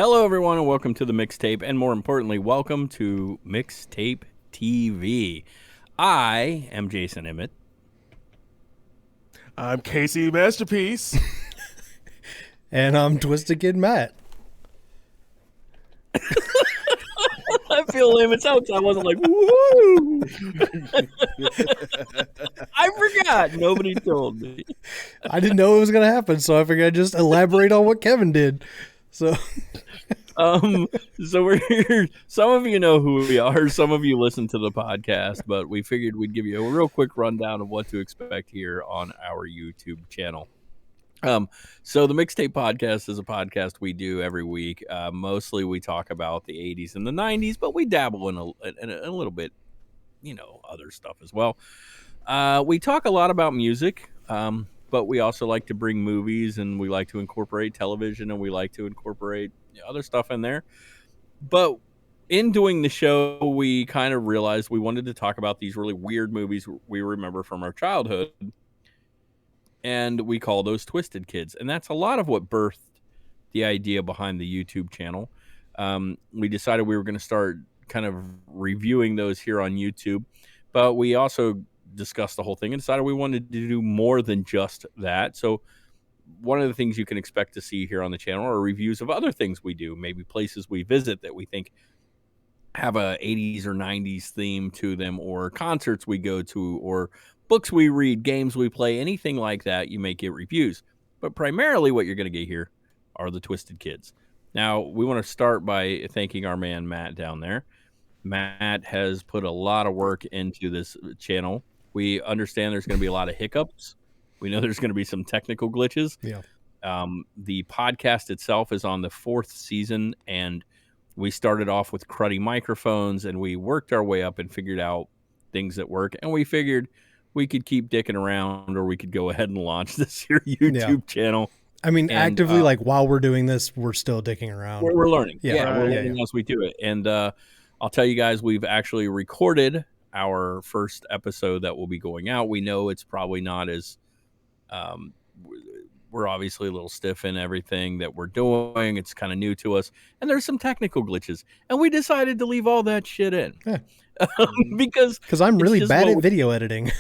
Hello, everyone, and welcome to the Mixtape, and more importantly, welcome to Mixtape TV. I am Jason Emmett. I'm Casey Masterpiece. And I'm Twisted Kid Matt. I feel lame as hell. I wasn't like, woo! I forgot. Nobody told me. I didn't know it was going to happen, so I figured I'd just elaborate on what Kevin did. So we're here. Some of you know who we are. Some of you listen to the podcast, but we figured we'd give you a real quick rundown of what to expect here on our YouTube channel. So the Mixtape Podcast is a podcast we do every week. Mostly we talk about the 80s and the 90s, but we dabble in a little bit, other stuff as well. We talk a lot about music, but we also like to bring movies, and we like to incorporate television, and we like to incorporate other stuff in there. But in doing the show, we kind of realized we wanted to talk about these really weird movies we remember from our childhood. And we call those Twisted Kids. And that's a lot of what birthed the idea behind the YouTube channel. We decided we were going to start kind of reviewing those here on YouTube. But we also discussed the whole thing and decided we wanted to do more than just that. So one of the things you can expect to see here on the channel are reviews of other things we do, maybe places we visit that we think have a 80s or 90s theme to them, or concerts we go to, or books we read, games we play, anything like that. You may get reviews, but primarily what you're going to get here are the Twisted Kids. Now, we want to start by thanking our man Matt down there. Matt has put a lot of work into this channel. We understand there's going to be a lot of hiccups. We know there's going to be some technical glitches. Yeah. The podcast itself is on the 4th season, and we started off with cruddy microphones, and we worked our way up and figured out things that work. And we figured we could keep dicking around, or we could go ahead and launch this here YouTube channel. I mean, actively, like while we're doing this, we're still dicking around. We're learning. Yeah, we're learning as we do it. And I'll tell you guys, we've actually recorded our first episode that will be going out. We know it's probably not as we're obviously a little stiff in everything that we're doing. It's kind of new to us, and there's some technical glitches, and we decided to leave all that shit in. Yeah. because I'm really bad at video editing.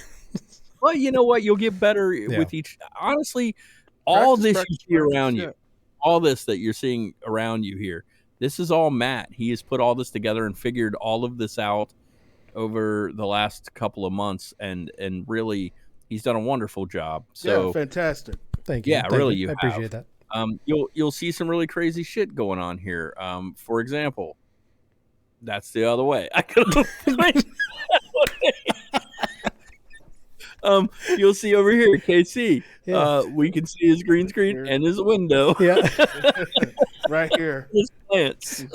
Well, you know what? You'll get better with each. Honestly, all this you see around you, all this that you're seeing around you here, this is all Matt. He has put all this together and figured all of this out over the last couple of months, and really, he's done a wonderful job. So yeah, fantastic. Thank you. Yeah, really, you I appreciate that. You'll see some really crazy shit going on here. For example, that's the other way. I could you'll see over here, KC. Yeah. We can see his green screen and his window. Yeah. Right here. His plants.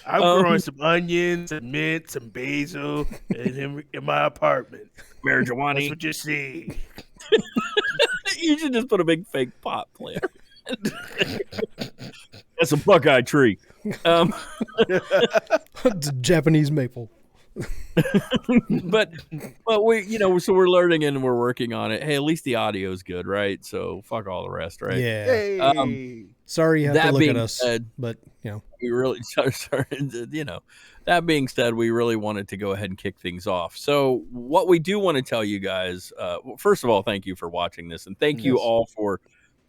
I'm growing some onions and mint, some basil in my apartment. Marijuana. That's what you see. You should just put a big fake pot plant. That's a Buckeye tree. It's a Japanese maple. but we so we're learning and we're working on it. Hey, at least the audio is good, right? So fuck all the rest, right? Yeah. Hey. Sorry you have to look at us, said, but we really sorry. That being said, we really wanted to go ahead and kick things off. So what we do want to tell you guys, first of all, thank you for watching this, and thank you all for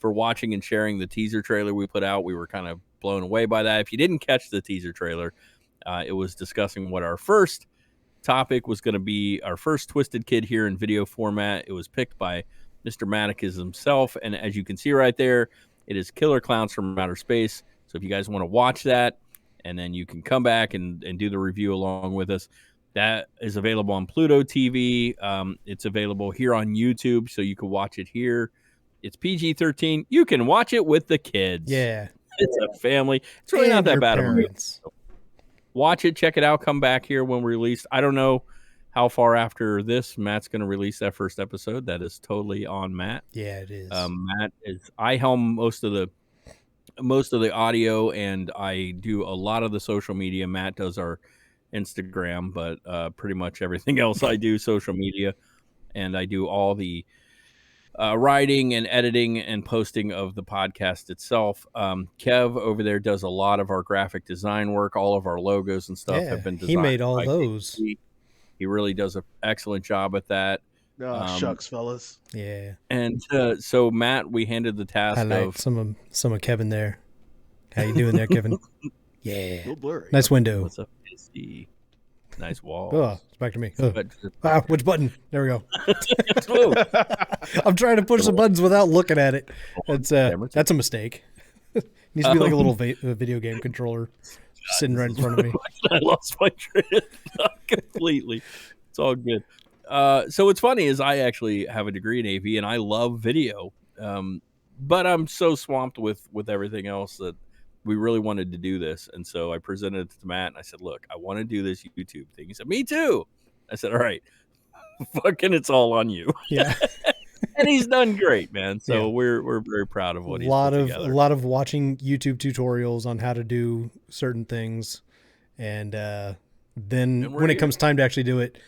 watching and sharing the teaser trailer we put out. We were kind of blown away by that. If you didn't catch the teaser trailer, it was discussing what our first topic was going to be, our first Twisted Kid here in video format. It was picked by Mr. Manicus himself, and as you can see right there, it is Killer Clowns from Outer Space. So if you guys want to watch that, and then you can come back and do the review along with us, that is available on Pluto TV. It's available here on YouTube, so you can watch it here. It's PG-13. You can watch it with the kids. yeah. It's a family. It's really not that bad of a movie. Parents. Watch it, check it out, come back here when we release. I don't know how far after this Matt's going to release that first episode. That is totally on Matt. Yeah, it is. I helm most of the audio, and I do a lot of the social media. Matt does our Instagram, but pretty much everything else I do social media, and I do all the writing and editing and posting of the podcast itself. Kev over there does a lot of our graphic design work. All of our logos and stuff have been designed. He made all by those. He really does an excellent job at that. Oh, shucks, fellas. Yeah. And so Matt, we handed the task Highlight of some of Kevin there. How you doing there, Kevin? Yeah. Little blurry. Nice window. what's up, AC? Nice wall. Oh, it's back to me. Oh. But Which button? There we go. I'm trying to push the buttons without looking at it. That's a mistake. Needs to be like a little video game controller sitting right in front of me. I lost my train of thought completely. It's all good. So what's funny is I actually have a degree in AV and I love video, but I'm so swamped with everything else that we really wanted to do this. And so I presented it to Matt and I said, look, I want to do this YouTube thing. He said, me too. I said, all right, fucking it's all on you. Yeah. And he's done great, man. So Yeah. we're very proud of what he's put together. A lot of watching YouTube tutorials on how to do certain things. And then when it comes time to actually do it,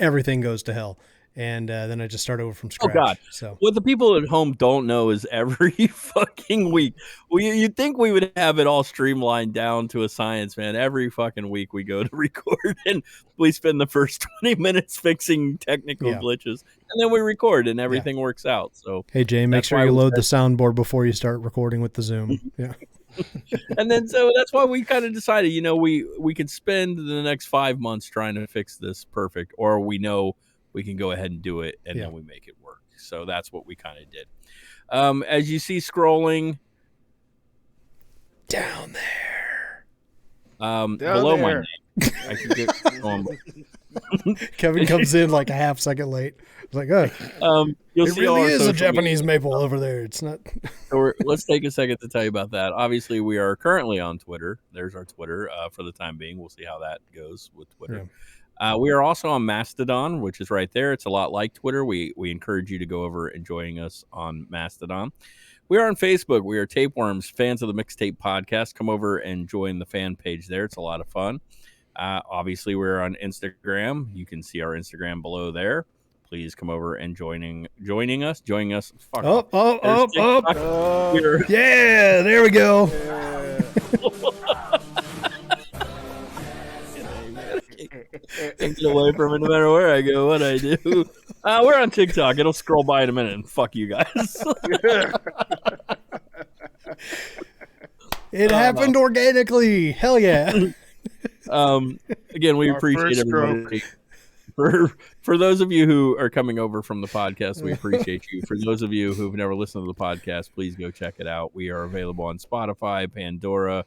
everything goes to hell. And then I just start over from scratch. Oh God! So what the people at home don't know is every fucking week, you'd think we would have it all streamlined down to a science, man. Every fucking week we go to record and we spend the first 20 minutes fixing technical glitches, and then we record and everything works out. So hey Jay, make sure you load the soundboard before you start recording with the Zoom. Yeah. And then so that's why we kind of decided, we could spend the next 5 months trying to fix this perfect, or we know we can go ahead and do it, and then we make it work. So that's what we kind of did. As you see scrolling down there, below my name, I can get Kevin comes in like a half second late. It's like, you'll it see really is a social Japanese media. maple over there. It's not. So let's take a second to tell you about that. Obviously, we are currently on Twitter. There's our Twitter for the time being. We'll see how that goes with Twitter. Yeah. We are also on Mastodon, which is right there. It's a lot like Twitter. We encourage you to go over and join us on Mastodon. We are on Facebook. We are Tapeworms, fans of the Mixtape Podcast. Come over and join the fan page there. It's a lot of fun. Obviously, we're on Instagram. You can see our Instagram below there. Please come over and joining us. Fuck off. Yeah, there we go. Can't get away from it no matter where I go, what I do. We're on TikTok. It'll scroll by in a minute and fuck you guys. It happened organically. Hell yeah. Again, we Our appreciate first everybody. For those of you who are coming over from the podcast, we appreciate you. For those of you who've never listened to the podcast, please go check it out. We are available on Spotify, Pandora,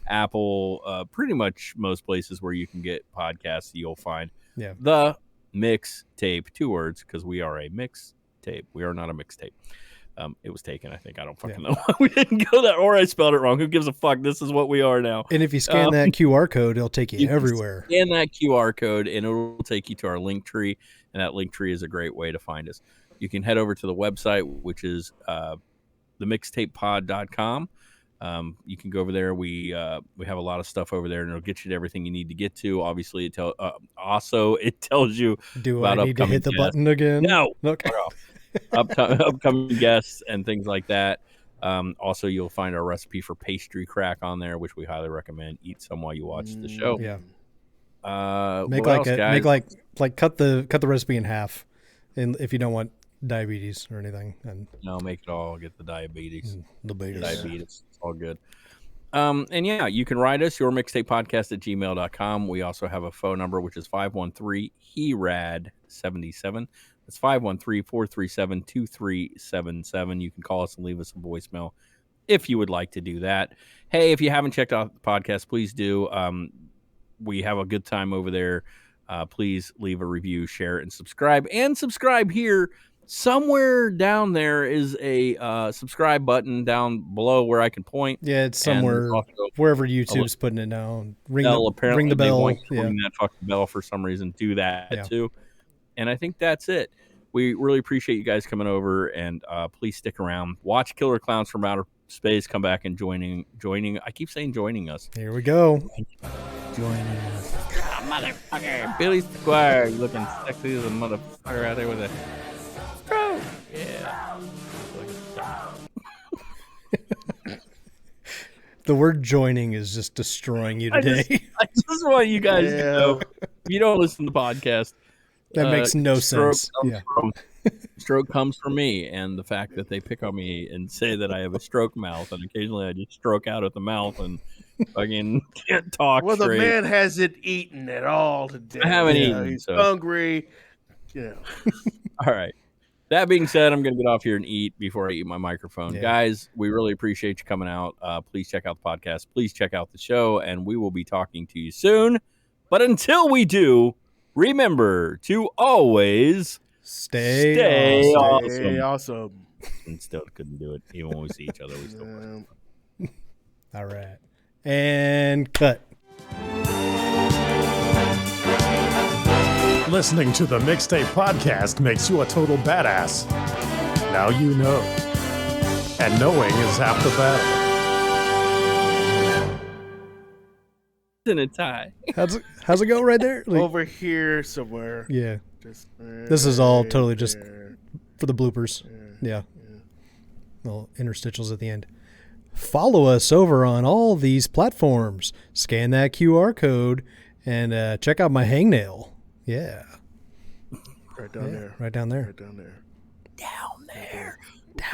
Apple, pretty much most places where you can get podcasts. You'll find the Mixtape, 2 words, because we are a mixtape. We are not a mixtape. It was taken, I think. I don't fucking know why we didn't go that, or I spelled it wrong. Who gives a fuck? This is what we are now. And if you scan that QR code, it'll take you everywhere. Scan that QR code, and it'll take you to our link tree, and that link tree is a great way to find us. You can head over to the website, which is themixtapepod.com. You can go over there. We have a lot of stuff over there, and it'll get you to everything you need to get to. Obviously, it tells you Do about I need to hit the button again? No. Okay. Upcoming guests and things like that. Also, you'll find our recipe for pastry crack on there, which we highly recommend. Eat some while you watch the show. Yeah. Make cut the recipe in half, and if you don't want diabetes or anything, and make it all. Get the diabetes. Diabetes. It's all good. And you can write us, your mixtapepodcast@gmail.com. We also have a phone number, which is 513-HERAD77. That's 513-437-2377. You can call us and leave us a voicemail if you would like to do that. Hey, if you haven't checked out the podcast, please do. We have a good time over there. Please leave a review, share it, and subscribe. And subscribe here. Somewhere down there is a subscribe button down below where I can point. Yeah, it's somewhere wherever YouTube's putting it down. Ring the bell. Ring that fucking bell for some reason. Do that too. And I think that's it. We really appreciate you guys coming over, and please stick around. Watch Killer Clowns from Outer Space come back and joining. I keep saying joining us. Here we go. Joining us. Motherfucker. Billy Squire looking sexy as a motherfucker out there with a... Yeah. The word joining is just destroying you today. I just want you guys to know, if you don't listen to the podcast, That makes no sense. Yeah. Stroke comes from me, and the fact that they pick on me and say that I have a stroke mouth, and occasionally I just stroke out at the mouth and fucking can't talk Well, straight. the man hasn't eaten at all today. I haven't eaten. He's So. hungry. Yeah. All right. That being said, I'm going to get off here and eat before I eat my microphone. Yeah. Guys, we really appreciate you coming out. Please check out the podcast. Please check out the show, and we will be talking to you soon. But until we do, remember to always Stay awesome. Hey, awesome. And still couldn't do it. Even when we see each other, we still couldn't. All right. And cut. Listening to the Mixtape Podcast makes you a total badass. Now you know. And knowing is half the battle. In a tie. How's it go right there? Like, Over here somewhere. yeah. Just, This is all totally just there. for the bloopers. Yeah. Little interstitials at the end. Follow us over on all these platforms. Scan that QR code and check out my hangnail. Yeah. Right down there. Right down there. Right down there. Down there.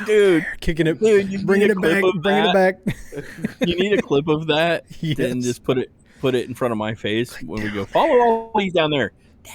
Dude, Kicking it, Dude, you bringing need a it back, clip of bringing it back. you need a clip of that Yes. and just put it in front of my face when we go, follow all these down there. Down